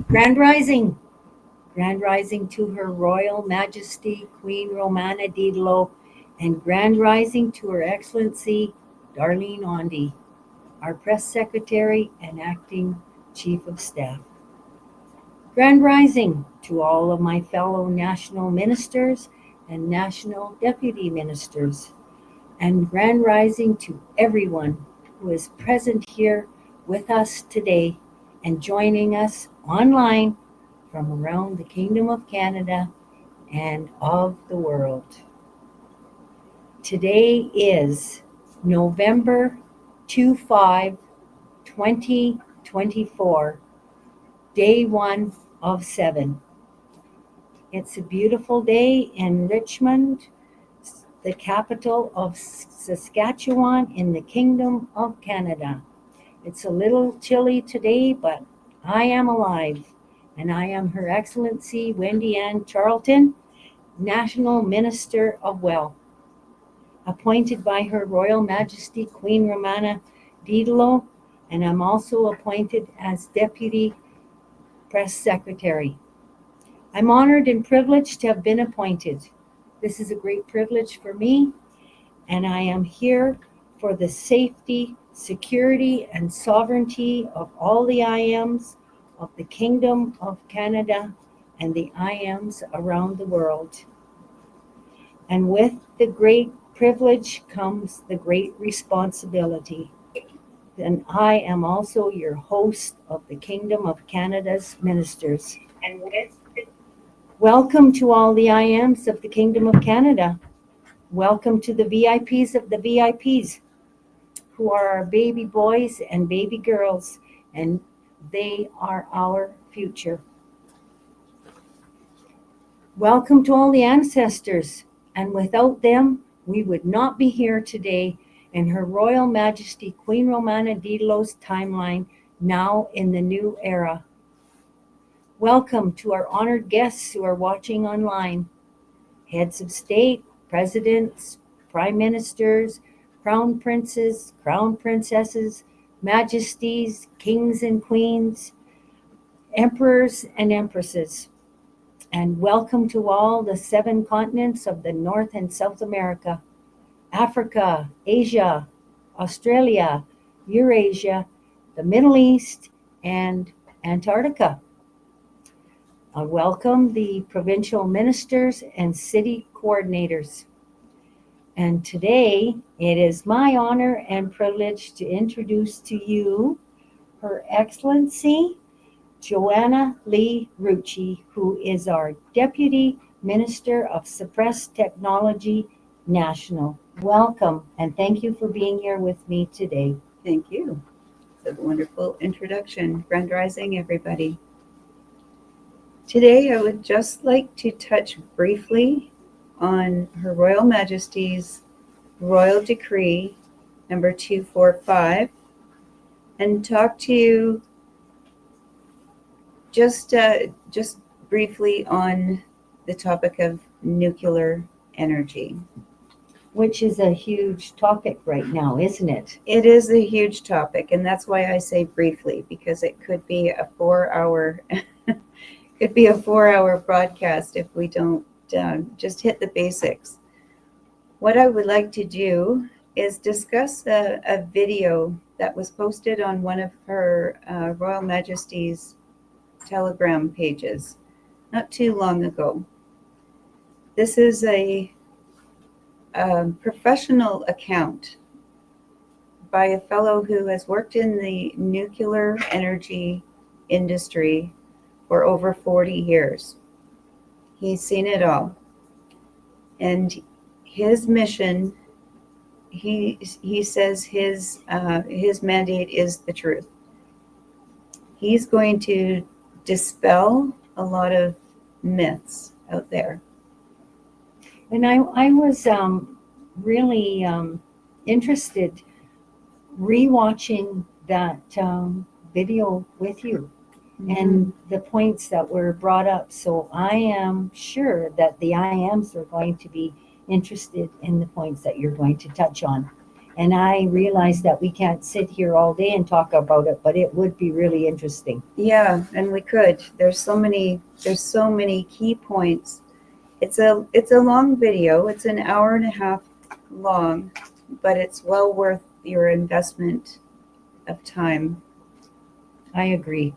Grand Rising! Grand Rising to Her Royal Majesty Queen Romana Didlo, and Grand Rising to Her Excellency Darlene Ondi, our Press Secretary and Acting Chief of Staff. Grand Rising to all of my fellow national ministers and national deputy ministers, and Grand Rising to everyone who is present here with us today and joining us online from around the Kingdom of Canada and of the world. Today is November 25, 2024, day 1 of 7. It's a beautiful day in Richmond, the capital of Saskatchewan in the Kingdom of Canada. It's a little chilly today, but I am alive, and I am Her Excellency Wendy Ann Charlton, National Minister of Well, appointed by Her Royal Majesty Queen Romana Didlo, and I'm also appointed as Deputy Press Secretary. I'm honored and privileged to have been appointed. This is a great privilege for me, and I am here for the safety, security, and sovereignty of all the IAMs of the Kingdom of Canada and the IAMs around the world. And with the great privilege comes the great responsibility. And I am also your host of the Kingdom of Canada's ministers. Welcome to all the IAMs of the Kingdom of Canada. Welcome to the VIPs of the VIPs, who are our baby boys and baby girls, and they are our future. Welcome to all the ancestors, and without them, we would not be here today in Her Royal Majesty Queen Romana Didlo's timeline, now in the new era. Welcome to our honored guests who are watching online, heads of state, presidents, prime ministers, crown princes, crown princesses, majesties, kings and queens, emperors and empresses. And welcome to all the 7 continents of the North and South America, Africa, Asia, Australia, Eurasia, the Middle East, and Antarctica. I welcome the provincial ministers and city coordinators. And today it is my honor and privilege to introduce to you Her Excellency Joanna Lee Rucci, who is our Deputy Minister of Suppressed Technology National. Welcome, and thank you for being here with me today. Thank you. It's a wonderful introduction. Grand Rising, everybody. Today, I would just like to touch briefly on Her Royal Majesty's Royal Decree number 245 and talk to you just briefly on the topic of nuclear energy. Which is a huge topic right now, isn't it? It is a huge topic, and that's why I say briefly, because it could be a 4-hour broadcast if we don't just hit the basics. What I would like to do is discuss a video that was posted on one of Her Royal Majesty's Telegram pages not too long ago. This is a professional account by a fellow who has worked in the nuclear energy industry for over 40 years. He's seen it all. And his mission, he says his mandate is the truth. He's going to dispel a lot of myths out there. And I was really interested rewatching that video with you and the points that were brought up. So I am sure that the IAMs are going to be interested in the points that you're going to touch on. And I realize that we can't sit here all day and talk about it, but it would be really interesting. Yeah, and we could. There's so many key points. It's a long video. It's an hour and a half long, but it's well worth your investment of time. I agree.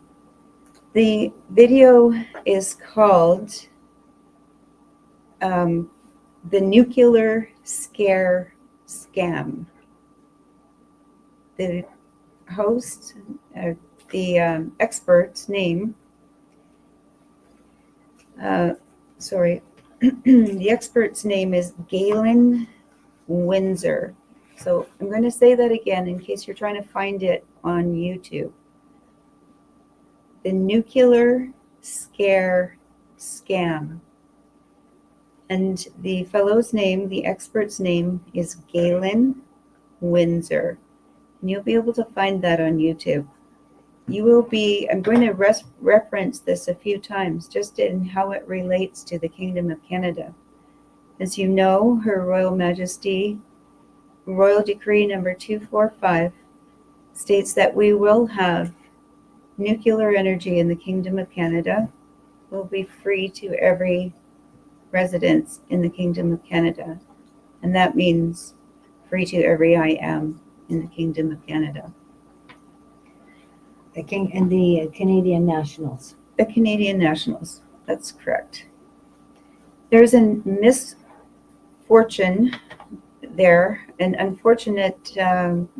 The video is called The Nuclear Scare Scam. The host, the expert's name, the expert's name is Galen Winsor. So I'm going to say that again in case you're trying to find it on YouTube. The Nuclear Scare Scam. And the fellow's name, the expert's name, is Galen Winsor. And you'll be able to find that on YouTube. I'm going to reference this a few times just in how it relates to the Kingdom of Canada. As you know, Her Royal Majesty, Royal Decree number 245, states that we will have nuclear energy in the Kingdom of Canada. Will be free to every resident in the Kingdom of Canada. And that means free to every I am in the Kingdom of Canada. The King and the Canadian nationals. The Canadian nationals, that's correct. There's a misfortune there, an unfortunate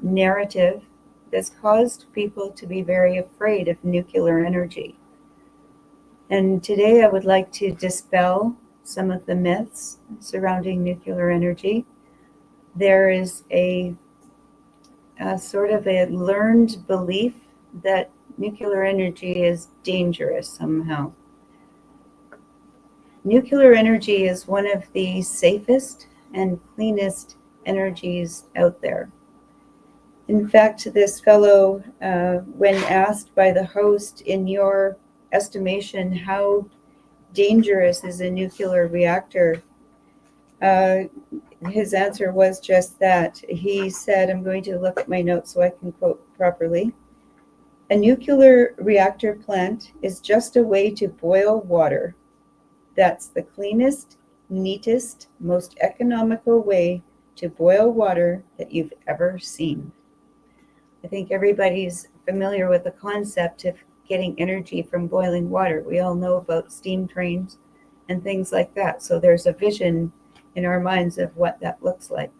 narrative that's caused people to be very afraid of nuclear energy. And today I would like to dispel some of the myths surrounding nuclear energy. There is a sort of a learned belief that nuclear energy is dangerous somehow. Nuclear energy is one of the safest and cleanest energies out there. In fact, this fellow, when asked by the host, in your estimation, how dangerous is a nuclear reactor, his answer was just that. He said, I'm going to look at my notes so I can quote properly. A nuclear reactor plant is just a way to boil water. That's the cleanest, neatest, most economical way to boil water that you've ever seen. I think everybody's familiar with the concept of getting energy from boiling water. We all know about steam trains and things like that. So there's a vision in our minds of what that looks like.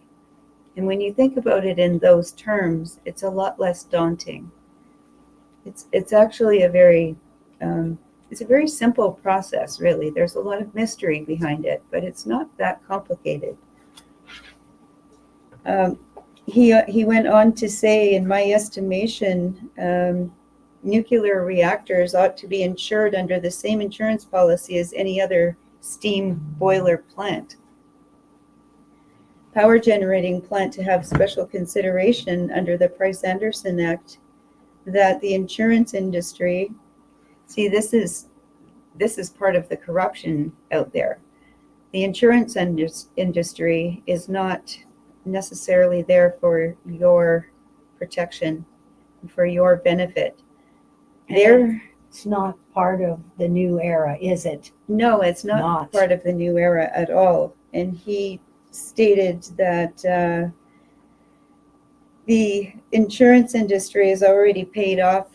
And when you think about it in those terms, it's a lot less daunting. It's actually a very simple process, really. There's a lot of mystery behind it, but it's not that complicated. He went on to say, in my estimation, nuclear reactors ought to be insured under the same insurance policy as any other steam boiler plant. Power generating plant to have special consideration under the Price-Anderson Act, that the insurance industry, see, this is part of the corruption out there. The insurance industry is not necessarily there for your protection, for your benefit. It's not part of the new era, is it? No, it's not part of the new era at all. And he stated that the insurance industry has already paid off.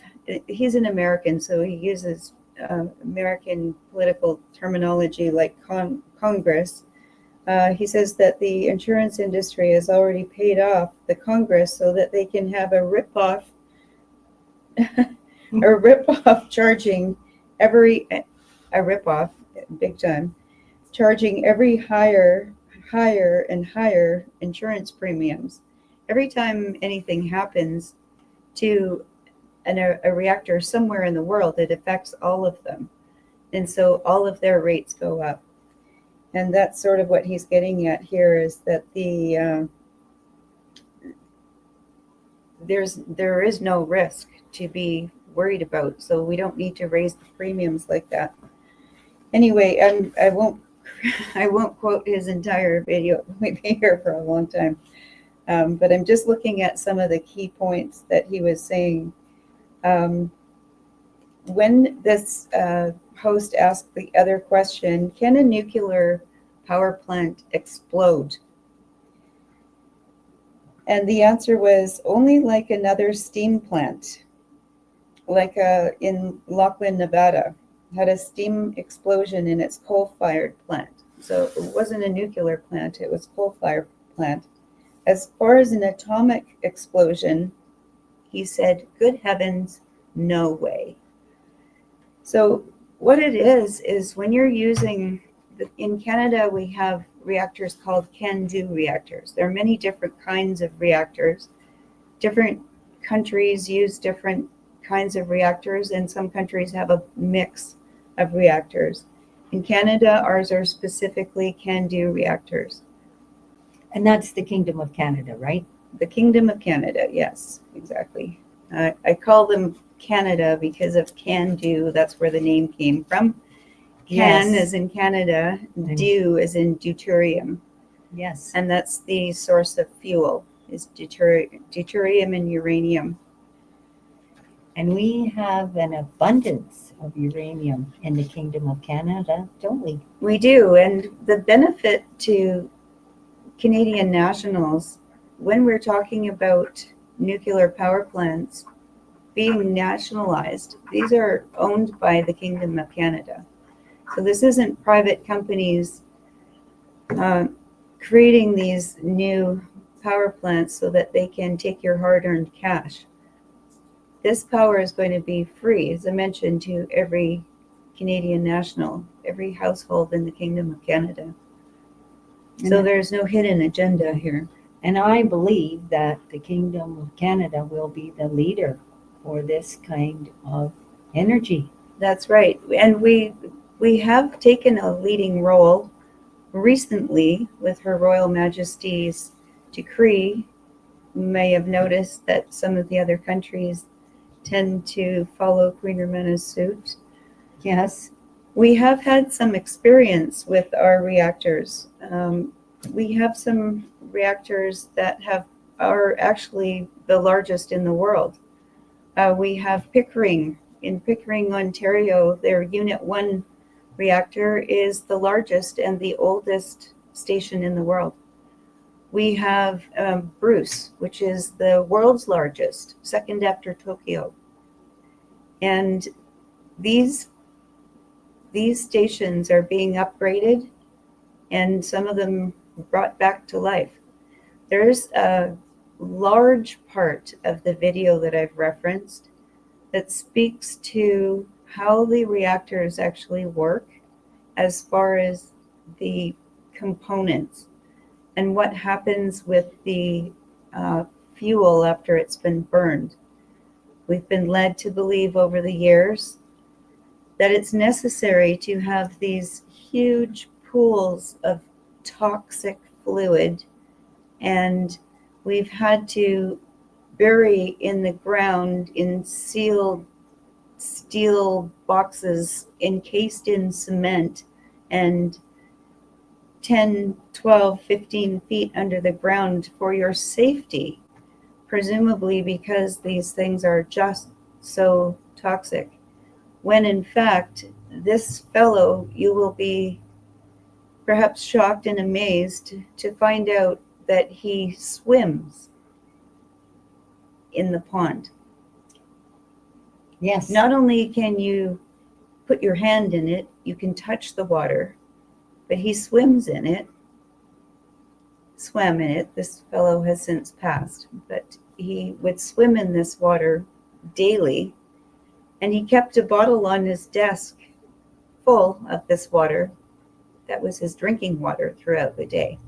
He's an American, so he uses American political terminology like Congress. He says that the insurance industry has already paid off the Congress so that they can have a rip-off charging big time, charging every higher and higher insurance premiums. Every time anything happens to a reactor somewhere in the world, it affects all of them. And so all of their rates go up. And that's sort of what he's getting at here, is that there is no risk to be worried about. So we don't need to raise the premiums like that. Anyway, I won't quote his entire video. We've been here for a long time. But I'm just looking at some of the key points that he was saying. When this host asked the other question, can a nuclear power plant explode? And the answer was only like another steam plant, like in Lachlan, Nevada, had a steam explosion in its coal-fired plant. So it wasn't a nuclear plant, it was coal-fired plant. As far as an atomic explosion, he said, good heavens, no way. So what it is when you're using, in Canada, we have reactors called can-do reactors. There are many different kinds of reactors. Different countries use different kinds of reactors, and some countries have a mix of reactors. In Canada, ours are specifically can-do reactors. And that's the Kingdom of Canada, right? The Kingdom of Canada, yes, exactly. I call them Canada because of can-do. That's where the name came from. Can Yes. as in Canada, do as in deuterium. Yes. And that's the source of fuel, is deuterium and uranium. And we have an abundance of uranium in the Kingdom of Canada, don't we? We do. And the benefit to Canadian nationals, when we're talking about nuclear power plants being nationalized, these are owned by the Kingdom of Canada. So this isn't private companies creating these new power plants so that they can take your hard-earned cash. This power is going to be free, as I mentioned, to every Canadian national, every household in the Kingdom of Canada. So there's no hidden agenda here. And I believe that the Kingdom of Canada will be the leader for this kind of energy. That's right. And we have taken a leading role recently with Her Royal Majesty's decree. You may have noticed that some of the other countries tend to follow Queen Romana's suit. Yes. We have had some experience with our reactors. We have some reactors that are actually the largest in the world. We have Pickering. In Pickering, Ontario, their Unit 1 reactor is the largest and the oldest station in the world. We have Bruce, which is the world's largest, second after Tokyo. And these stations are being upgraded, and some of them brought back to life. There's a large part of the video that I've referenced that speaks to how the reactors actually work as far as the components and what happens with the fuel after it's been burned. We've been led to believe over the years that it's necessary to have these huge pools of toxic fluid, and we've had to bury in the ground in sealed steel boxes encased in cement and 10, 12, 15 feet under the ground for your safety, presumably because these things are just so toxic. When in fact, this fellow, you will be perhaps shocked and amazed to find out that he swims in the pond. Yes. Not only can you put your hand in it, you can touch the water, but he swims in it, swam in it. This fellow has since passed, but he would swim in this water daily, and he kept a bottle on his desk full of this water. That was his drinking water throughout the day.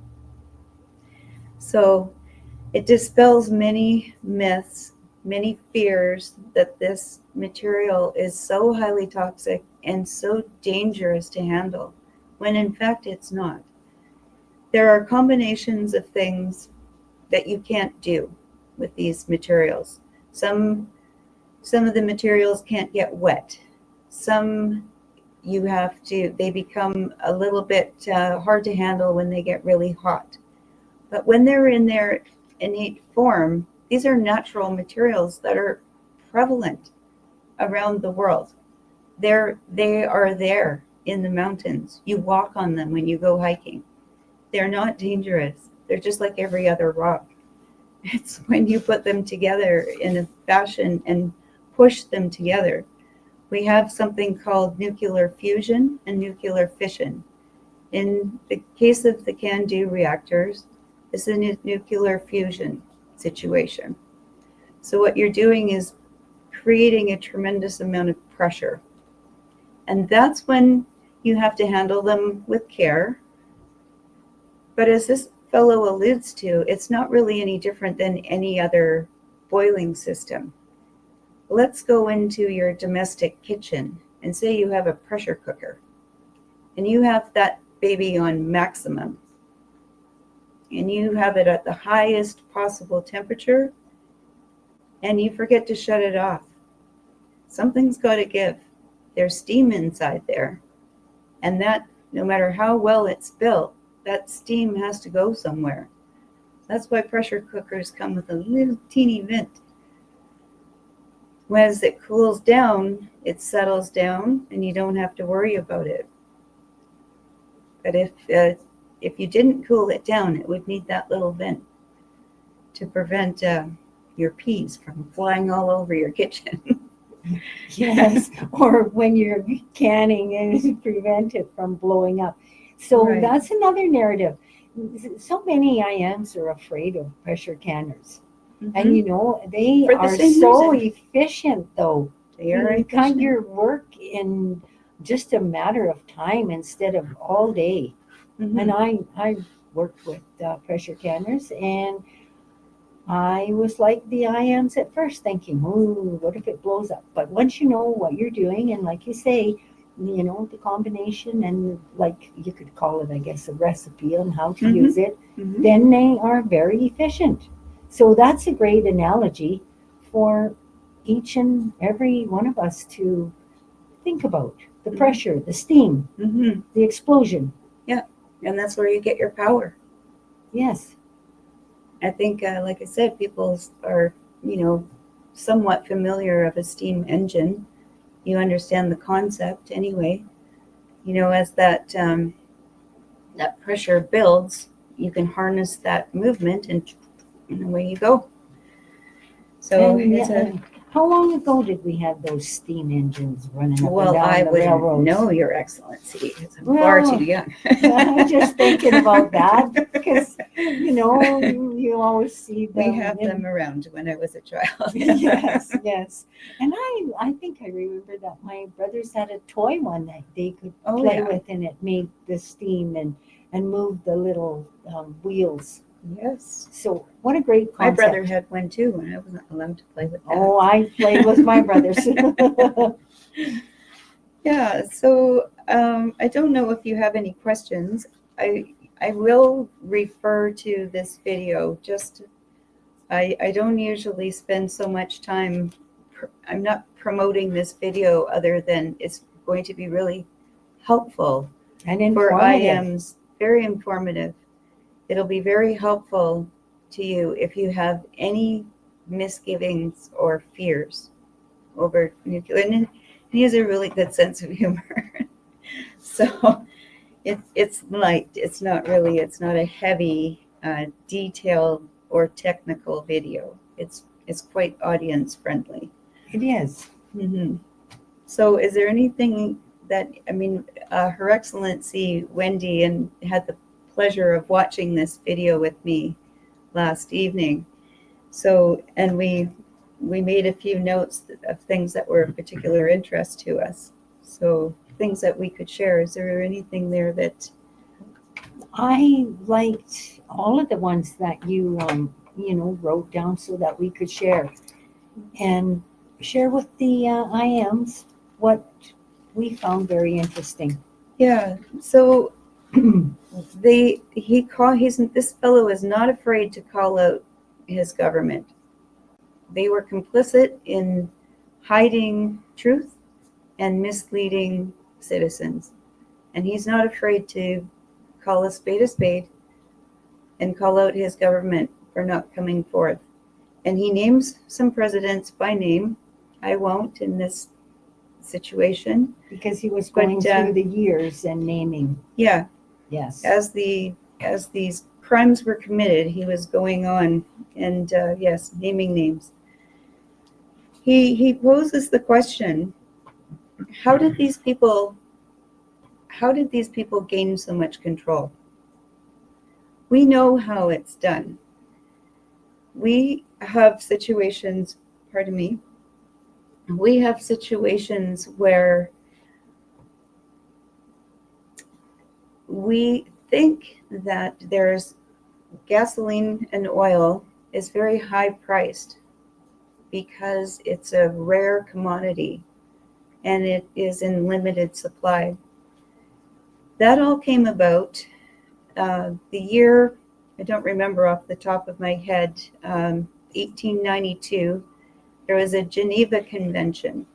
So it dispels many myths, many fears that this material is so highly toxic and so dangerous to handle, when in fact it's not. There are combinations of things that you can't do with these materials. Some of the materials can't get wet. Some they become a little bit hard to handle when they get really hot. But when they're in there innate form, these are natural materials that are prevalent around the world. They are there in the mountains. You walk on them when you go hiking. They're not dangerous. They're just like every other rock. It's when you put them together in a fashion and push them together. We have something called nuclear fusion and nuclear fission. In the case of the CANDU reactors, this is a nuclear fusion situation. So what you're doing is creating a tremendous amount of pressure. And that's when you have to handle them with care. But as this fellow alludes to, it's not really any different than any other boiling system. Let's go into your domestic kitchen and say you have a pressure cooker and you have that baby on maximum and you have it at the highest possible temperature and you forget to shut it off. Something's got to give. There's steam inside there, and that, no matter how well it's built, that steam has to go somewhere. That's why pressure cookers come with a little teeny vent. As it cools down, it settles down and you don't have to worry about it. But if you didn't cool it down, it would need that little vent to prevent your peas from flying all over your kitchen. Yes, or when you're canning and prevent it from blowing up. So Right. That's another narrative. So many IMs are afraid of pressure canners. And you know, they For the are same so reason. efficient though. They are You cut efficient. your work in just a matter of time instead of all day. Mhm. And I worked with pressure canners, and I was like the IMs at first, thinking, "Ooh, what if it blows up?" But once you know what you're doing, and like you say, you know, the combination, and like you could call it, I guess, a recipe on how to use it, then they are very efficient. So that's a great analogy for each and every one of us to think about the Mhm. pressure, the steam, Mm-hmm. the explosion. And that's where you get your power. Yes. I think, like I said, people are, somewhat familiar of a steam engine. You understand the concept anyway. As that pressure builds, you can harness that movement, and away you go. So And it's a how long ago did we have those steam engines running up and well, down I the wouldn't railroads? know, Your Excellency, because I'm far Well, too young. I'm just thinking about that because, you always see them. We have them around when I was a child. Yes, yes. And I think I remember that my brothers had a toy one that they could Oh, play yeah. with, and it made the steam and move the little wheels. Yes. So what a great concept. My brother had one too, and I wasn't allowed to play with that. Oh, I played with my brothers. Yeah, so I don't know if you have any questions. I will refer to this video. I don't usually spend so much time. I'm not promoting this video other than it's going to be really helpful And for informative. IMs. Very informative. It'll be very helpful to you if you have any misgivings or fears over nuclear. And he has a really good sense of humor. So it's light. It's not a heavy, detailed or technical video. It's quite audience friendly. It is. Mm-hmm. So is there anything that, Her Excellency Wendy and had the pleasure of watching this video with me last evening. So, and we made a few notes of things that were of particular interest to us. So things that we could share. Is there anything there that? I liked all of the ones that you wrote down so that we could share with the IMs what we found very interesting. Yeah. So this fellow is not afraid to call out his government. They were complicit in hiding truth and misleading citizens. And he's not afraid to call a spade and call out his government for not coming forth. And he names some presidents by name. I won't in this situation. Because he was going through the years and naming. Yeah. Yes. As these crimes were committed, he was going on and yes, naming names. He poses the question, how did these people gain so much control? We know how it's done. We have situations, pardon me, we have situations where we think that there's gasoline and oil is very high priced because it's a rare commodity and it is in limited supply. That all came about the year, I don't remember off the top of my head, 1892, there was a Geneva Convention,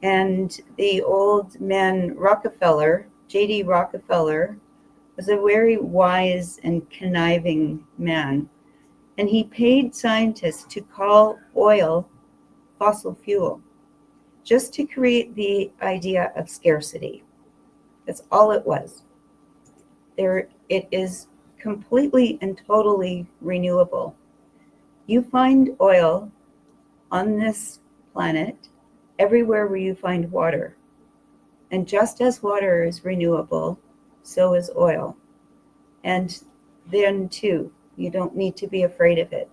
and the old man Rockefeller, J.D. Rockefeller, was a very wise and conniving man, and he paid scientists to call oil fossil fuel, just to create the idea of scarcity. That's all it was. It is completely and totally renewable. You find oil on this planet everywhere where you find water. And just as water is renewable, so is oil. And then too, you don't need to be afraid of it.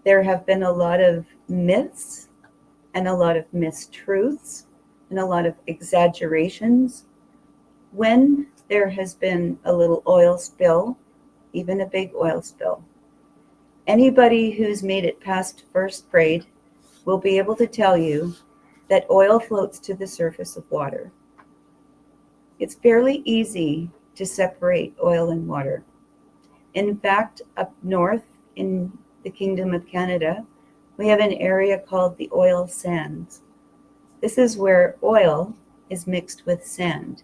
There have been a lot of myths and a lot of mistruths and a lot of exaggerations when there has been a little oil spill, even a big oil spill. Anybody who's made it past first grade will be able to tell you that oil floats to the surface of water. It's fairly easy to separate oil and water. In fact, up north in the Kingdom of Canada, we have an area called the oil sands. This is where oil is mixed with sand.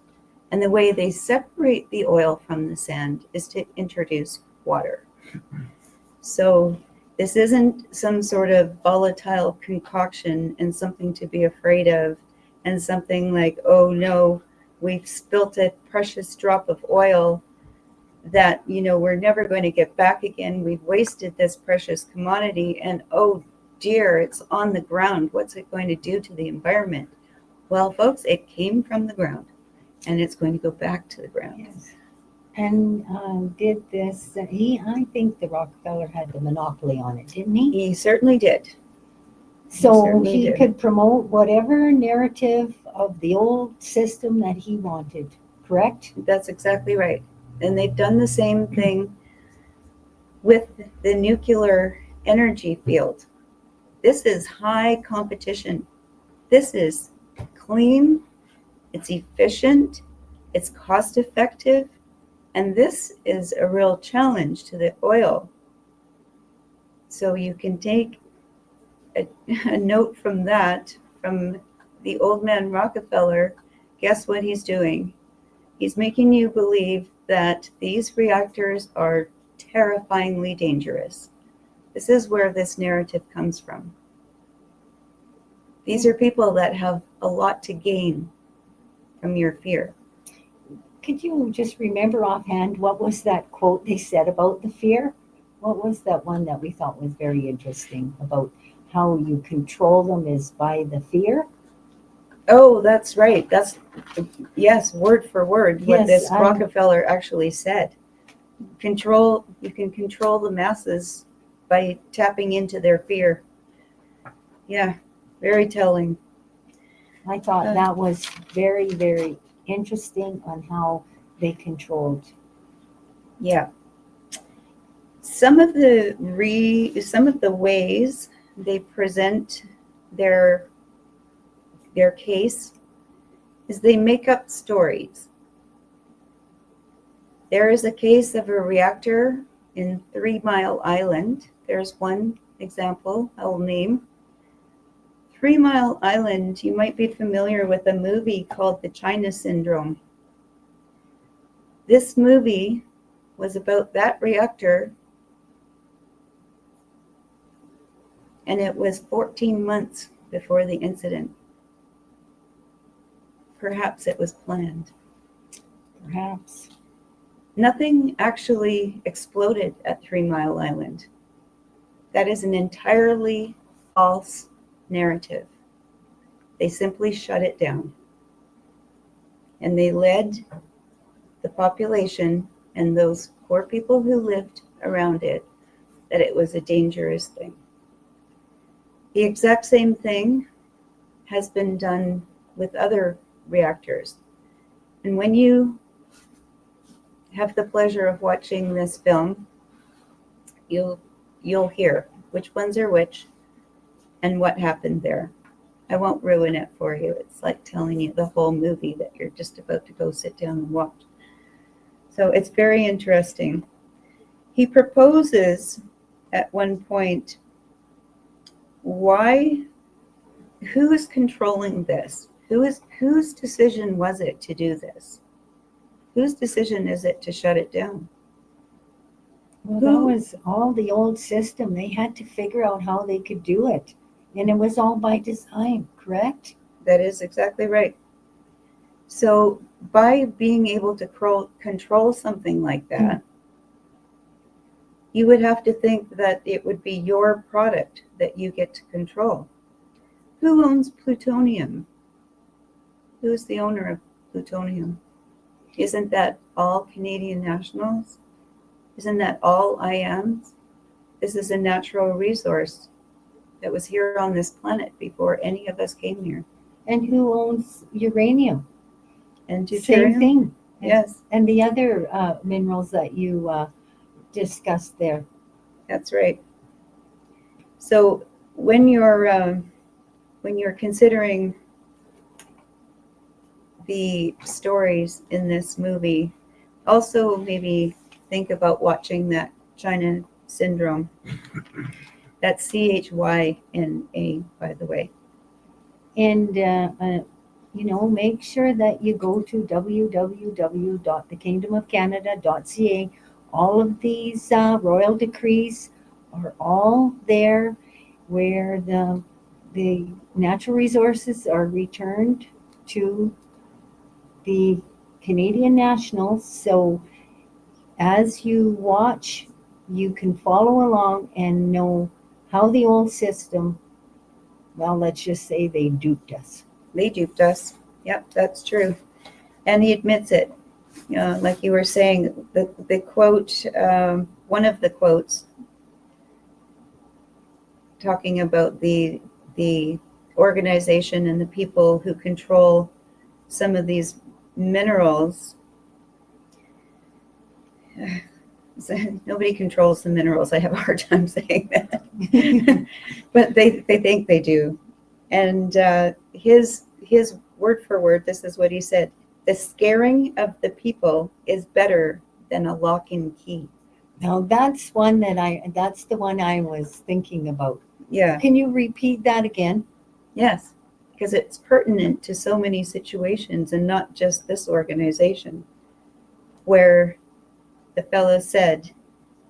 And the way they separate the oil from the sand is to introduce water. So this isn't some sort of volatile concoction and something to be afraid of and something like, oh no, we've spilt a precious drop of oil that, we're never going to get back again. We've wasted this precious commodity and oh dear, it's on the ground. What's it going to do to the environment? Well, folks, it came from the ground and it's going to go back to the ground. Yes. And did this, I think the Rockefeller had the monopoly on it, didn't he? He certainly did. So he could promote whatever narrative of the old system that he wanted, correct? That's exactly right. And they've done the same thing with the nuclear energy field. This is high competition. This is clean, it's efficient, it's cost effective, and this is a real challenge to the oil. So you can take a note from that, from the old man Rockefeller. Guess what he's doing? He's making you believe that these reactors are terrifyingly dangerous. This is where this narrative comes from. These are people that have a lot to gain from your fear. Could you just remember offhand what was that quote they said about the fear? What was that one that we thought was very interesting about how you control them is by the fear? Oh, that's right. That's, yes, word for word, what this Rockefeller actually said. You can control the masses by tapping into their fear. Yeah, very telling. I thought that was very, very interesting on how they controlled. Yeah. Some of the ways they present their case is they make up stories. There is a case of a reactor in 3 Mile Island. There's one example I'll name. 3 Mile Island, you might be familiar with a movie called The China Syndrome. This movie was about that reactor And it was 14 months before the incident. Perhaps it was planned. Perhaps. Nothing actually exploded at 3 Mile Island. That is an entirely false narrative. They simply shut it down. And they led the population and those poor people who lived around it that it was a dangerous thing. The exact same thing has been done with other reactors. And when you have the pleasure of watching this film, you'll hear which ones are which and what happened there. I won't ruin it for you. It's like telling you the whole movie that you're just about to go sit down and watch. So it's very interesting. He proposes at one point, who is controlling this? Whose decision was it to do this? Whose decision is it to shut it down? Well, that was all the old system. They had to figure out how they could do it. And it was all by design, correct? That is exactly right. So by being able to control something like that, you would have to think that it would be your product that you get to control. Who owns plutonium? Who is the owner of plutonium? Isn't that all Canadian nationals? Isn't that all IMs? This is a natural resource that was here on this planet before any of us came here. And who owns uranium? And deuterium? Same thing. Yes. And the other minerals that you discussed there. That's right. So when you're considering the stories in this movie, also maybe think about watching that China Syndrome. That's CHYNA, by the way. And make sure that you go to www.thekingdomofcanada.ca. All of these royal decrees are all there, where the natural resources are returned to the Canadian nationals. So as you watch, you can follow along and know how the old system, well, let's just say they duped us. They duped us. Yep, that's true. And he admits it. Like you were saying, the quote, one of the quotes talking about the organization and the people who control some of these minerals. Nobody controls the minerals. I have a hard time saying that. But they think they do. And his word for word, this is what he said: the scaring of the people is better than a lock and key. Now that's the one I was thinking about. Yeah. Can you repeat that again? Yes, because it's pertinent to so many situations, and not just this organization, where the fellow said,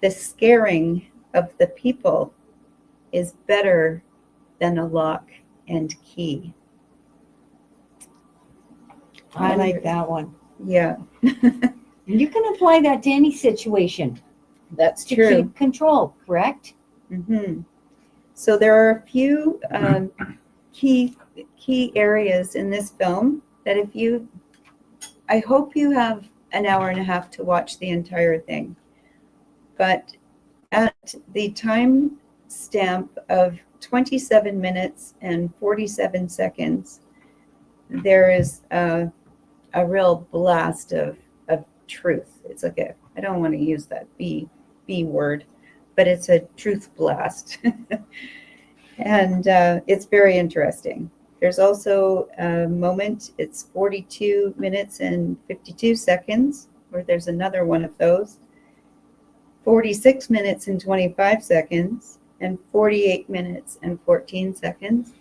the scaring of the people is better than a lock and key. I like that one. Yeah. And you can apply that to any situation. That's to true. Keep control, correct? Mm-hmm. So there are a few key areas in this film that I hope you have an hour and a half to watch the entire thing. But at the time stamp of 27 minutes and 47 seconds, there is a real blast of truth. It's like I don't want to use that B word, but it's a truth blast. And it's very interesting. There's also a moment, it's 42 minutes and 52 seconds, where there's another one of those. 46 minutes and 25 seconds, and 48 minutes and 14 seconds.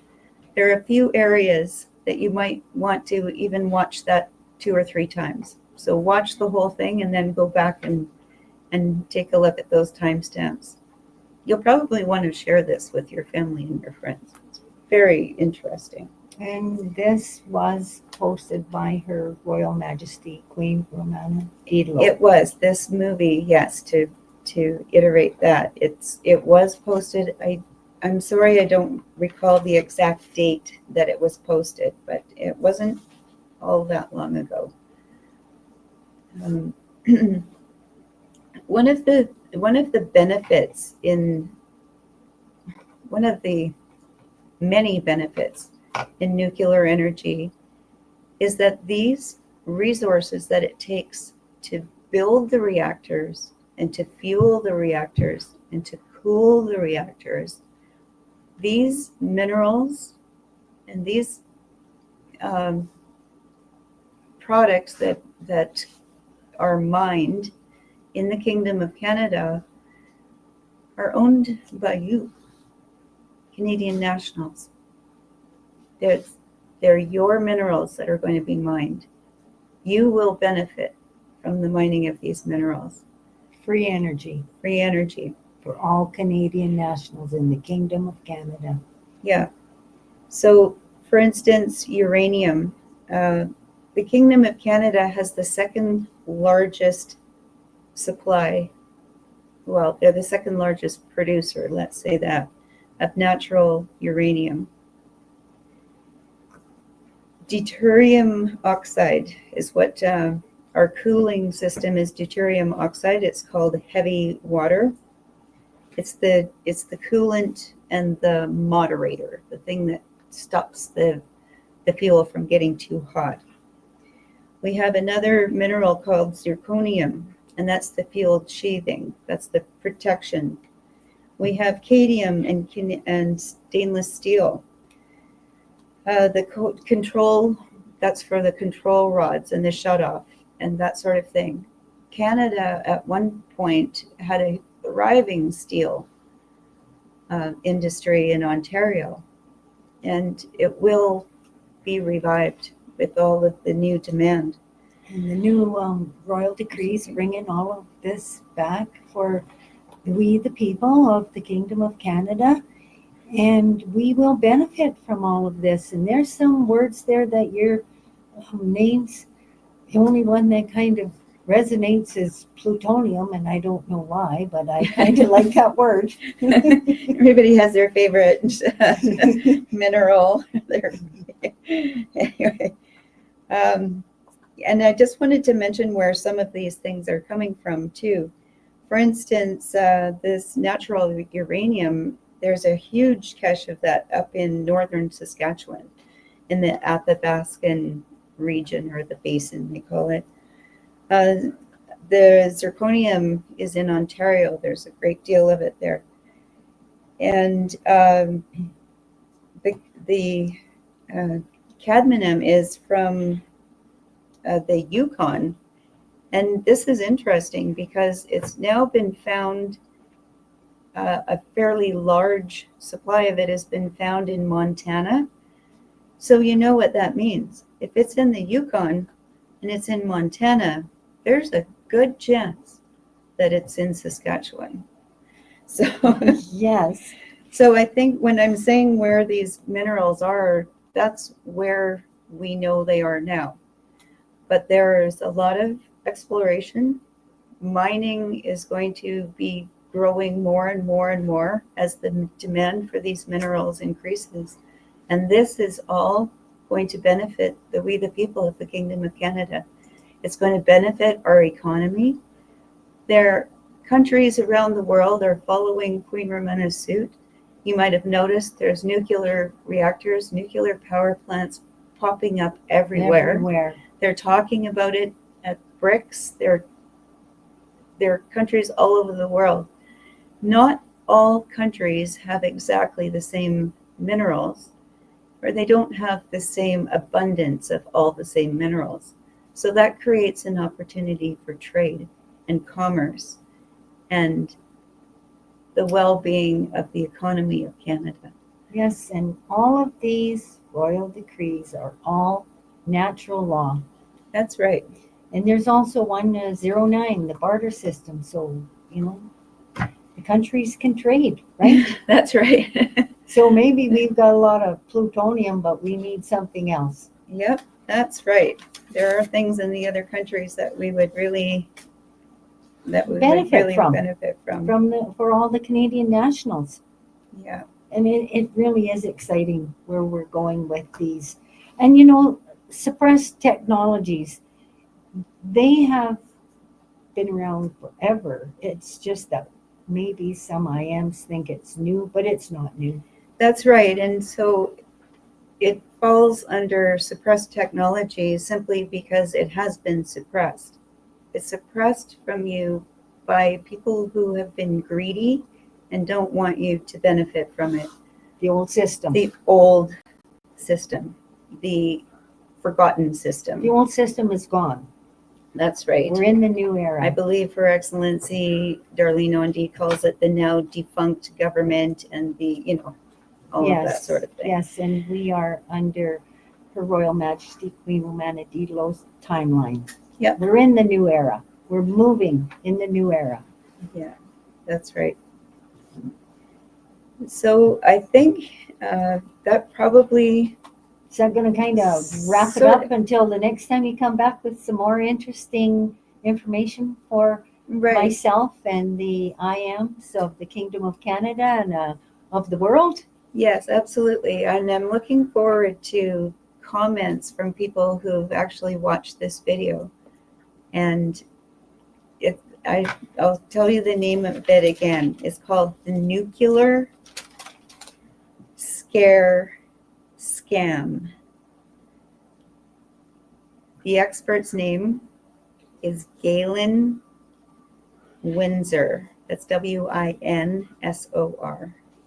There are a few areas that you might want to even watch that 2 or 3 times. So watch the whole thing and then go back and take a look at those timestamps. You'll probably want to share this with your family and your friends. It's very interesting. And this was posted by Her Royal Majesty Queen Romana Diderot. It was this movie, yes, to iterate that. It was posted. I'm sorry I don't recall the exact date that it was posted, but it wasn't all that long ago. One of the benefits one of the many benefits in nuclear energy is that these resources that it takes to build the reactors and to fuel the reactors and to cool the reactors, these minerals and these products that are mined in the Kingdom of Canada are owned by you, Canadian nationals. They're your minerals that are going to be mined. You will benefit from the mining of these minerals. Free energy. Free energy. For all Canadian nationals in the Kingdom of Canada. Yeah. So, for instance, uranium. The Kingdom of Canada has the second largest supply. Well, they're the second largest producer, let's say that, of natural uranium. Deuterium oxide is what our cooling system is. Deuterium oxide. It's called heavy water. It's the coolant and the moderator, the thing that stops the fuel from getting too hot. We have another mineral called zirconium, and that's the field sheathing. That's the protection. We have cadmium and stainless steel. The control, that's for the control rods and the shutoff and that sort of thing. Canada at one point had a thriving steel industry in Ontario, and it will be revived with all of the new demand. And the new royal decrees bringing all of this back for we, the people of the Kingdom of Canada, and we will benefit from all of this. And there's some words there that your names, the only one that kind of resonates is plutonium, and I don't know why, but I kind of like that word. Everybody has their favorite mineral. Anyway, and I just wanted to mention where some of these things are coming from too. For instance, this natural uranium, there's a huge cache of that up in northern Saskatchewan, in the Athabascan region, or the basin, they call it. The zirconium is in Ontario. There's a great deal of it there. And the cadmium is from the Yukon. And this is interesting because it's now been found, a fairly large supply of it has been found in Montana. So you know what that means. If it's in the Yukon and it's in Montana, there's a good chance that it's in Saskatchewan. So yes. So I think when I'm saying where these minerals are, that's where we know they are now. But there's a lot of exploration. Mining is going to be growing more and more and more as the demand for these minerals increases. And this is all going to benefit we the people of the Kingdom of Canada. It's going to benefit our economy. There, countries around the world are following Queen Romana's suit. You might have noticed there's nuclear reactors, nuclear power plants popping up everywhere. They're talking about it at BRICS. There are countries all over the world. Not all countries have exactly the same minerals, or they don't have the same abundance of all the same minerals. So that creates an opportunity for trade and commerce and the well-being of the economy of Canada. Yes, and all of these royal decrees are all natural law. That's right. And there's also one 09, the barter system. So, if the countries can trade, right? That's right. So maybe we've got a lot of plutonium, but we need something else. Yep, that's right. There are things in the other countries that we would really Benefit from. benefit from. For all the Canadian nationals. Yeah. And it really is exciting where we're going with these. And you know, suppressed technologies, they have been around forever. It's just that maybe some IMs think it's new, but it's not new. That's right. And so it falls under suppressed technology simply because it has been suppressed. It's suppressed from you by people who have been greedy and don't want you to benefit from it. The old system. The old system, the forgotten system. The old system is gone. That's right. We're in the new era. I believe Her Excellency Darlene Ondy calls it the now defunct government and the, all of that sort of thing. Yes, and we are under Her Royal Majesty Queen Romana Diderot's timeline. Yep. We're in the new era. We're moving in the new era. Yeah, that's right. So I think that probably... Is that going to kind of wrap it up until the next time you come back with some more interesting information for myself and the IAMs of the Kingdom of Canada and of the world? Yes, absolutely. And I'm looking forward to comments from people who've actually watched this video. And I'll tell you the name of it again. It's called The Nuclear Scare Scam. The expert's name is Galen Winsor. That's Winsor.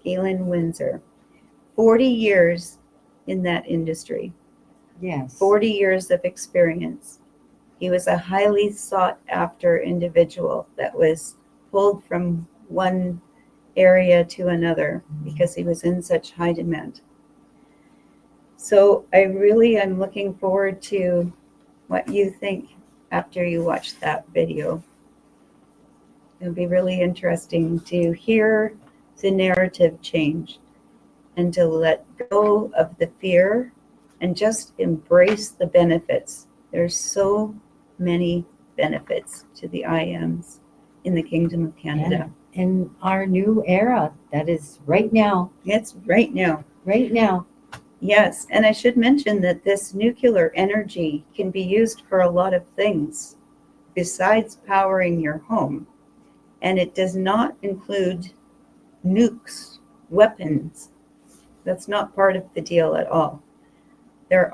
Galen Winsor. 40 years in that industry. Yes. 40 years of experience. He was a highly sought after individual that was pulled from one area to another because he was in such high demand. So I really am looking forward to what you think after you watch that video. It'll be really interesting to hear the narrative change and to let go of the fear and just embrace the benefits. There's so many benefits to the IMs in the Kingdom of Canada. Yeah. In our new era, that is right now. It's right now. Right now. Yes, and I should mention that this nuclear energy can be used for a lot of things besides powering your home. And it does not include nukes, weapons. That's not part of the deal at all. There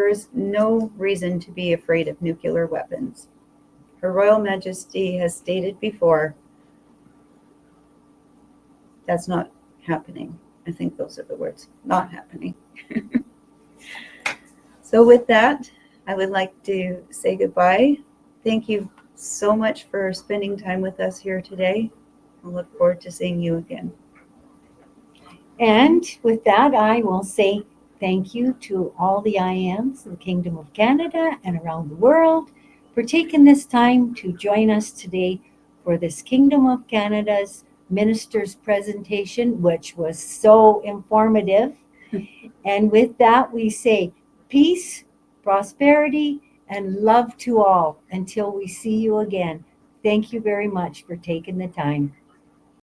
is no reason to be afraid of nuclear weapons. Her Royal Majesty has stated before, that's not happening. I think those are the words, not happening. So with that, I would like to say goodbye. Thank you so much for spending time with us here today. I look forward to seeing you again. And with that, I will say thank you to all the IAMs in the Kingdom of Canada and around the world for taking this time to join us today for this Kingdom of Canada's minister's presentation, which was so informative. And with that, we say peace, prosperity, and love to all until we see you again. Thank you very much for taking the time.